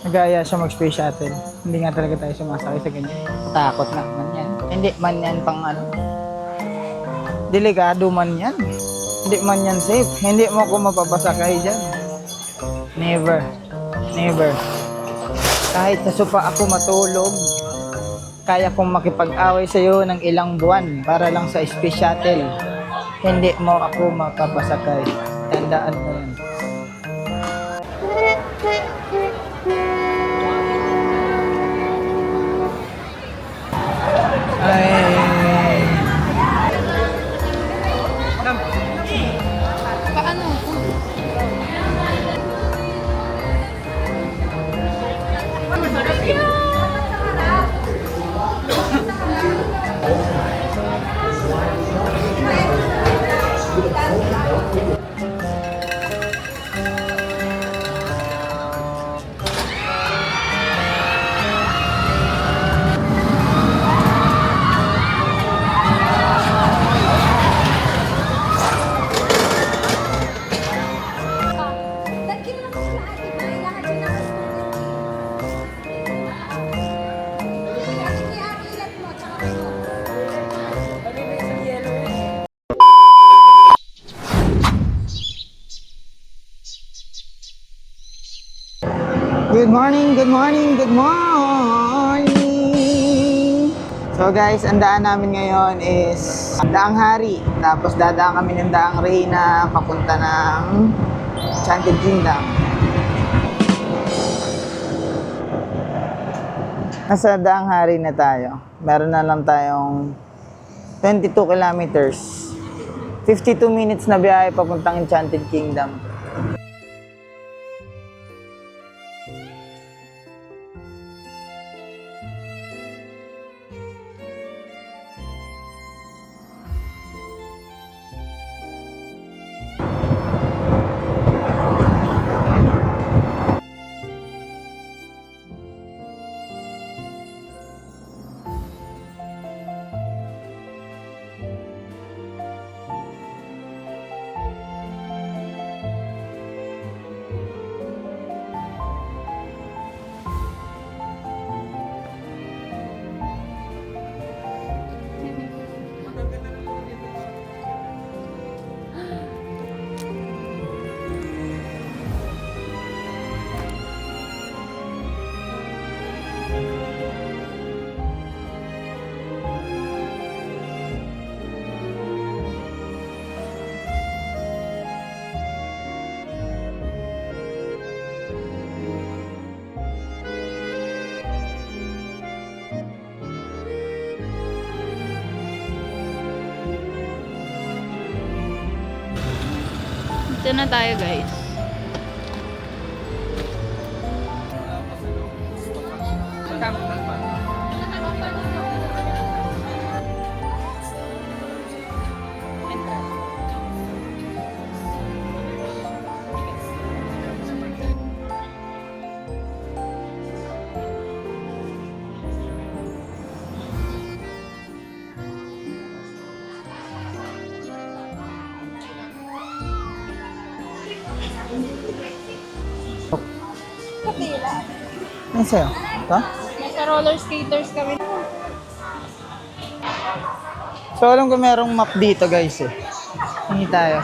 Nagaya siya mag-space shuttle. Hindi nga talaga tayo sumasakay sa ganyan. Takot na man yan. Hindi man yan pang ano. Delikado man yan. Hindi man yan safe. Hindi mo ako mapapasakay dyan. Never. Never. Kahit sa sopa ako matulog, kaya kong makipag-away sa iyo ng ilang buwan para lang sa space shuttle. Hindi mo ako mapapasakay. Tandaan mo yan. Ay. Paano? Good morning, good morning, good morning! So guys, ang daan namin ngayon is Daang Hari. Tapos dadaan kami ng Daang Reyna papunta ng Enchanted Kingdom. Nasa Daang Hari na tayo. Meron na lang tayong 22 kilometers. 52 minutes na biyahe papuntang Enchanted Kingdom. Dito na tayo, guys. Kapila. Ano sa'yo? Ito? Nasa roller skaters kami. So alam ko merong map dito guys eh. Hingi tayo.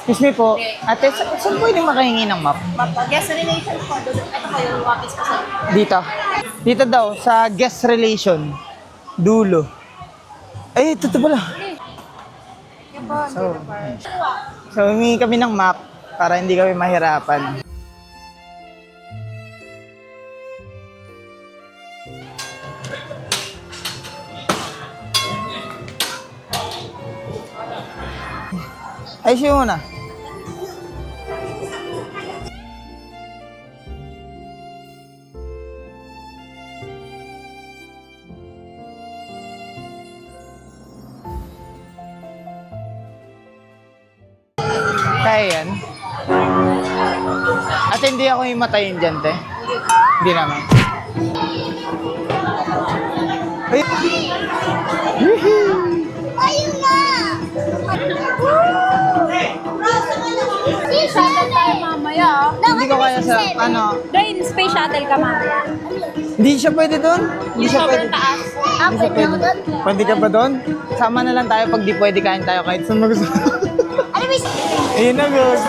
Excuse me po. Ate, saan pwede makahingi ng map? Guest relations po. Ito po yung office ko sa... Dito. Dito daw, sa guest relation. Dulo. Ay, ito pala. So humingi kami ng map para hindi kami mahirapan. Ay, siya muna. Kaya yan? At hindi ako himatayin dyan, te? Hindi naman. Ay! Ayun na! Shuttle tayo mamaya. kuya. Hindi ko kaya sa, ano, Drain, space shuttle ka mamaya. hindi siya pwede doon? Hindi Yung siya sobrang pwede. taas. Hindi siya pwede. Pwede ka ba doon? Sama na lang tayo pag di pwede kain tayo kahit saan mo gusto. Ano ba Ayun na, good.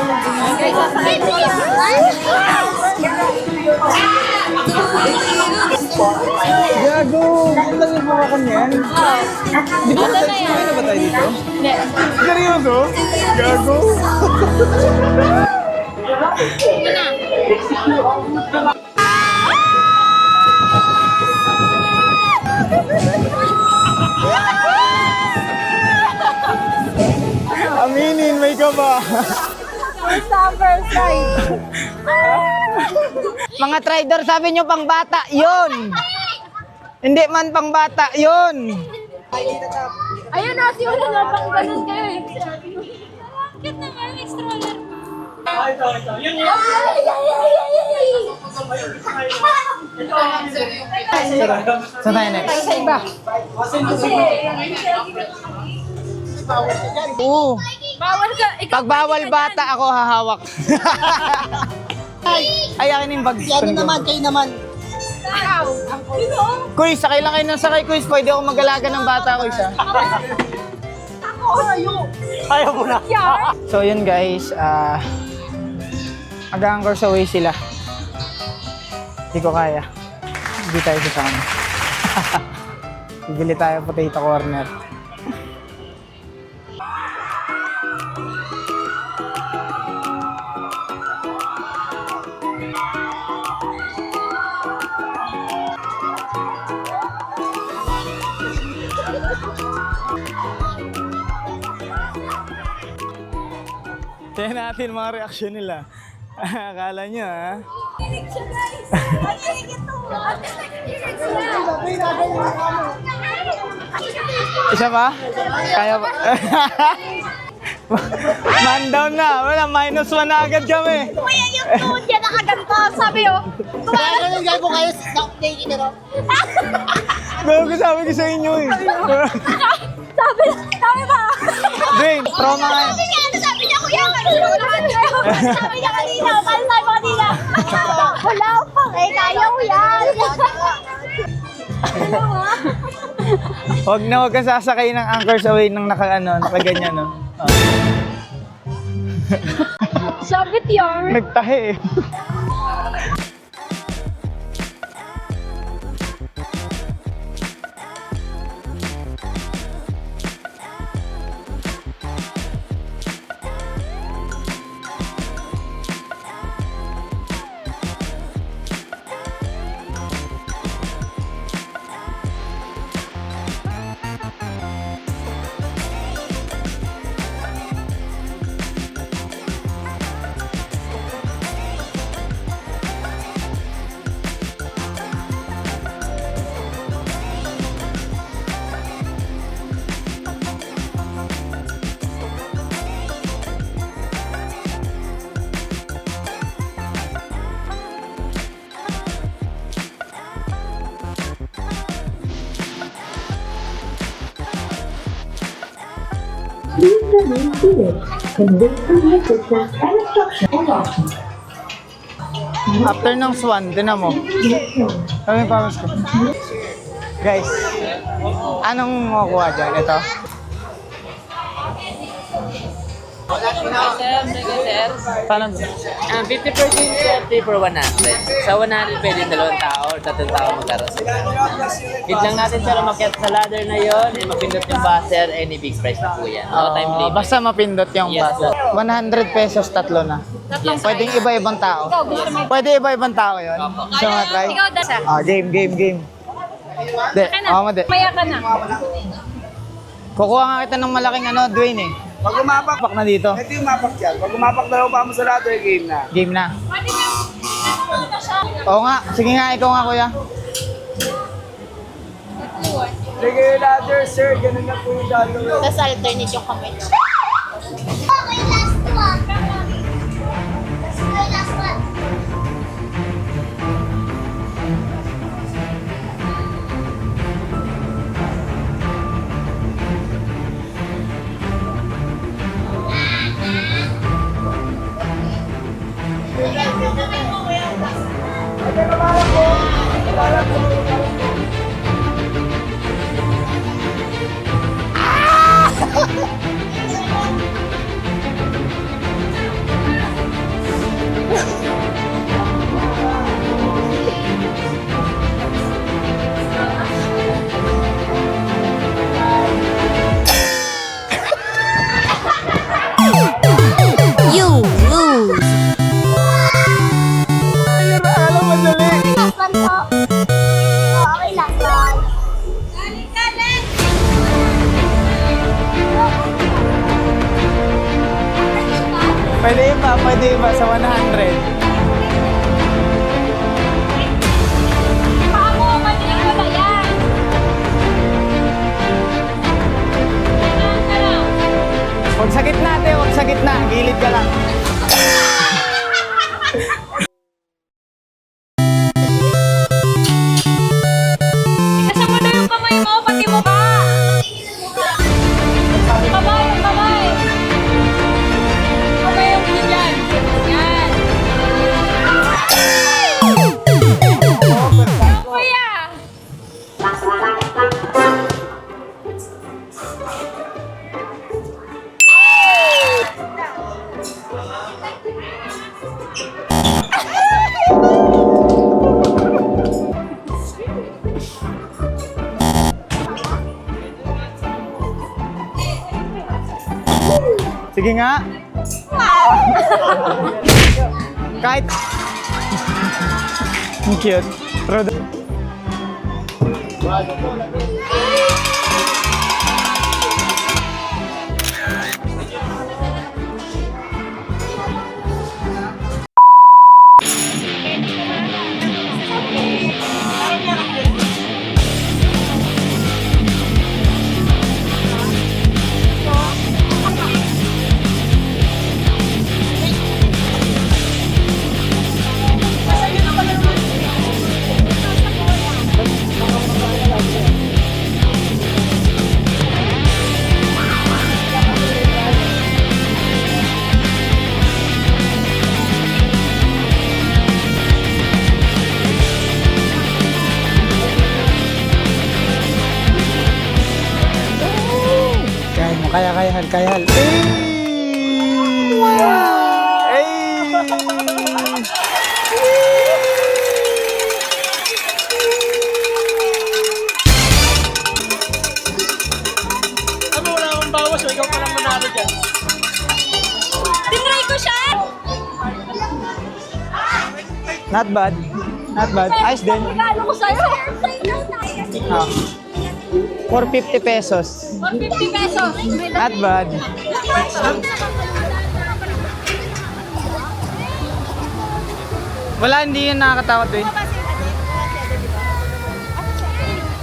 Gago! Ano lang yung hawakan yan? Di ba Ano na tayo? yan? Kumain na ba tayo dito? Hindi. Seryoso? Gago! Yun na. Aminin, may ka ba? Mga trader, sabi nyo pang bata, yun! Hindi man pang bata, yun! Ayun na, si Ulo na pang ganun kayo eh. Bakit naman, may stroller. Saan tayo next? Sa iba. Oo. Bawal ka. Ikaw Pag bawal bata, ako hahawak. Ay, akin yung bag. Ano naman, kayo naman. Ikaw. Kuy, sakay lang kayo ng sakay, Kuy. Pwede ako mag-alaga ng bata, Kuy. Ayaw mo na. So, yun guys. Mag-anchor sa way sila. Hindi ko kaya. Hindi tayo sasama. Bibili tayo potato corner. Tingnan natin mga reaksyon nila. Akala nyo, ha? Isa pa? Kaya pa? Man down na. Wala, -1 na agad kami. Kuya, yung tuhod niya nakaganto. Sabi oh. Kaya ganun guys po kayo, na-update nyo ro. Bago sabi ko sa inyo eh. Sabi ba? Drain, trauma nga yun. Sabi niya, ano sabi niya, kuya? Sabi niya kanina, paano tayo kanina? Wala pa eh, kaya mo yan. Huwag kang sasakay ng anchor sa way ng nakaganyan, no? Sabit yun. Nagtahi eh. Please remain seated and wait for the assistance and instruction and options. After ng swan, tinan mo. Ano yung promise ko? Guys, anong makukuha dyan? Ito? Paano? 50% swerte for 100. Sa 100 pwede 2 tao or 3 tao magkaroon. Hit lang natin siya lumakyat sa ladder na yon, and mapindot yung buzzer, any big prize na po yan. No time limit. Basta mapindot yung Yes, buzzer. 100 pesos, tatlo na. Pwedeng iba-ibang tao. Pwede iba-ibang tao yun. Gusto mo try? Ikaw, Dasa. Game. Hindi, madi. Maya ka na. Kukuha nga kita ng malaking Dwayne eh. Pag umapak, Pak na dito. ito yung umapak dyan. Pag umapak dalawa pa mo sa ladder, game na. Game na. Oo nga. Sige nga, ikaw nga kuya. Sige yung ladder, sir. Ganun na po yung gagawin. Tapos alternate yung kamay. Okay, last one. Okay, last one. Last one po. Okay, last one. Pwede iba sa 100. Baka mo, madilig ko na yan. Yan ka lang. Huwag sa gitna, te. Huwag sa gitna. Gilid ka lang. Kasama na yung kamay mo, pati mukha. Kamay, kamay. Kamay yung bigyan. Yan. Kuya. Sige nga. Kahit... Ang cute. Rodo. Kayahal. Ano, wala akong bawas. Ikaw pa lang manalo dyan. Tinry ko siya. Not bad. Not bad. Ayos din. Regalo ko sa'yo. Ah. 450 pesos. 150 pesos. Not bad. Wala, hindi yun nakakatakot din.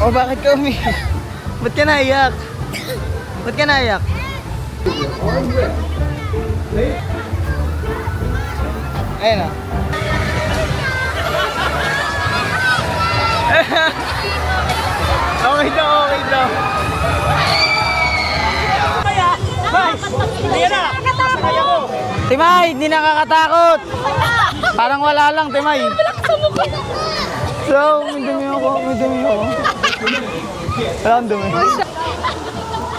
Oh, bakit ka Ba't ka naiyak? Ba't ka naiyak? Ayun na. Okay daw. Ayan na! Kaya ko! Timay, hindi nakakatakot. Parang wala lang, Timay. So, may dumi ako. Wala akong dumi.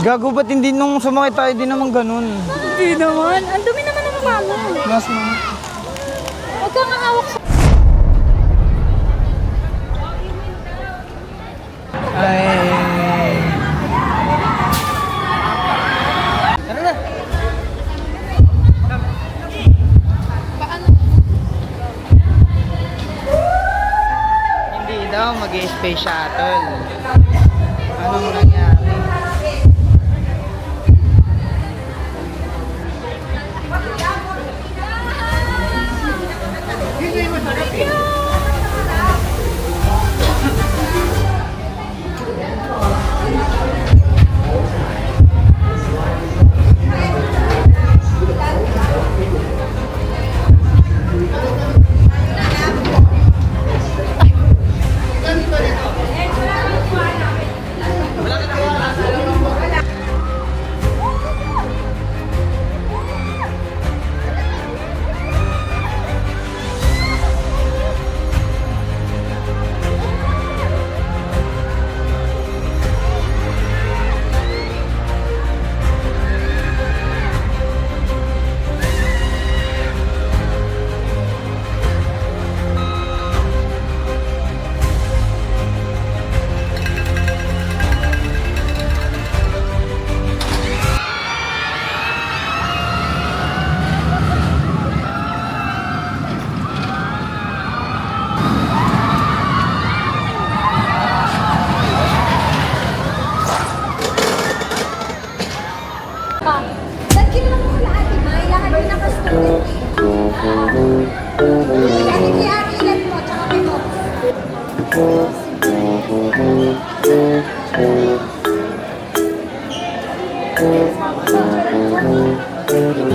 Gago, ba't hindi nung sumakit tayo, di naman ganun. Hindi naman. Ang dumi naman ng mukha mo. Mas mo. Huwag kang mahawak sa... Ay. Ano na? Hindi daw mag-i-space shuttle. Anong nangyari?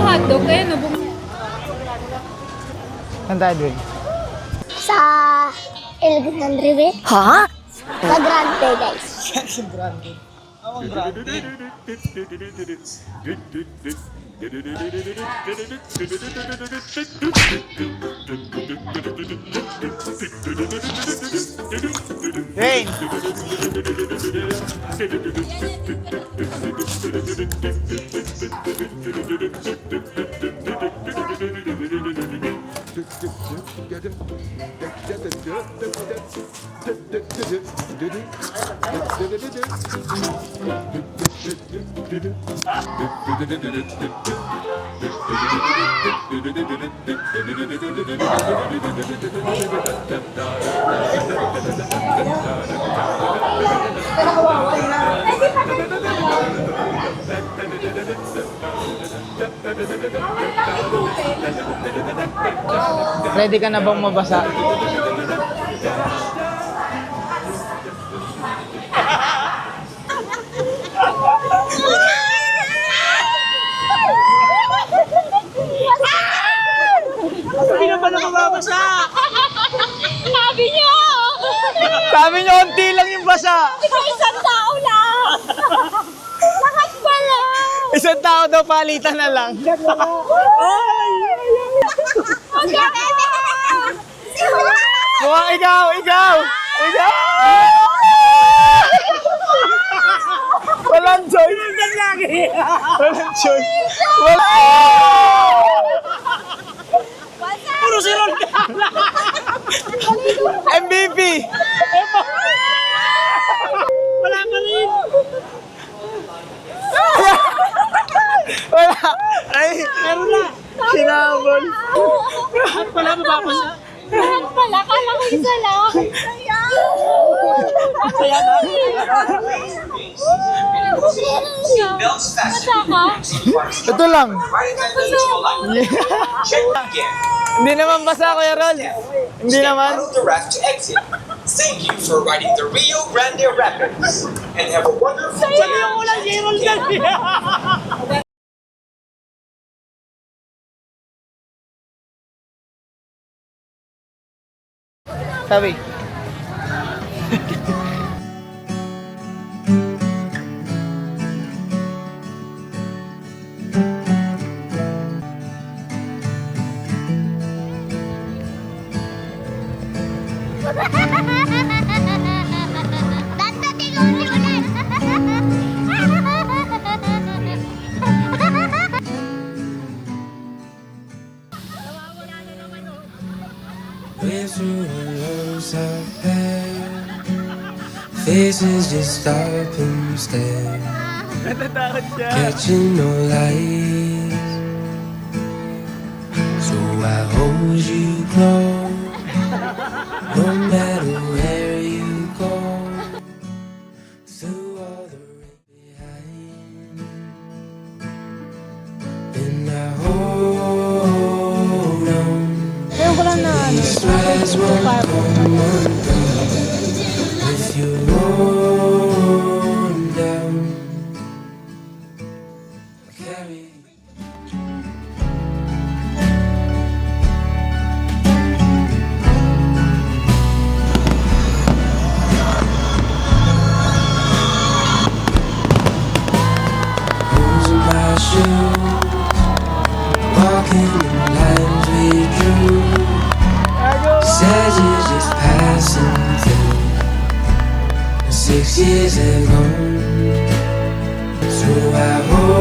Hotdog eh, no? Saan tayo doon? Sa Alexandria Way. Ha? Sa Grande, guys. Rain! Ready ka na bang mabasa? Hindi na pala mababasa! Sabi niyo! Sabi niyo, konti lang yung basa! Isang tao lang! Lakas pala! Isang tao daw, palitan na lang. Ang gabi! Mukhang ikaw! Ikaw! Ikaw! Walang choice! Walang choice! Wala! Puro si Ron! MVP! Wala pa rin! Wala! Ay! Meron na! Hinabol! At pala mababasa! Lahat pala, kala ko isa lang. Kaya na! Mata ka? Ito lang! Hindi naman basa, Kuya Rol! Hindi naman! Follow the raft to exit. Thank you for riding the Rio Grande Rapids and have a wonderful Sabi yung ulang J-roll dyan! Sabi. That's the thing only ulit. Went through the lows of hell. Faces just stop and stare. Catching no light. So I hold you close. No matter where you go. Through all the rain behind. And I hold on. These rise won't come undone. If you're worn down, carry. Losing my shoes, walking in lines we drew. Said you're just passing through. 6 years ago, so I hope.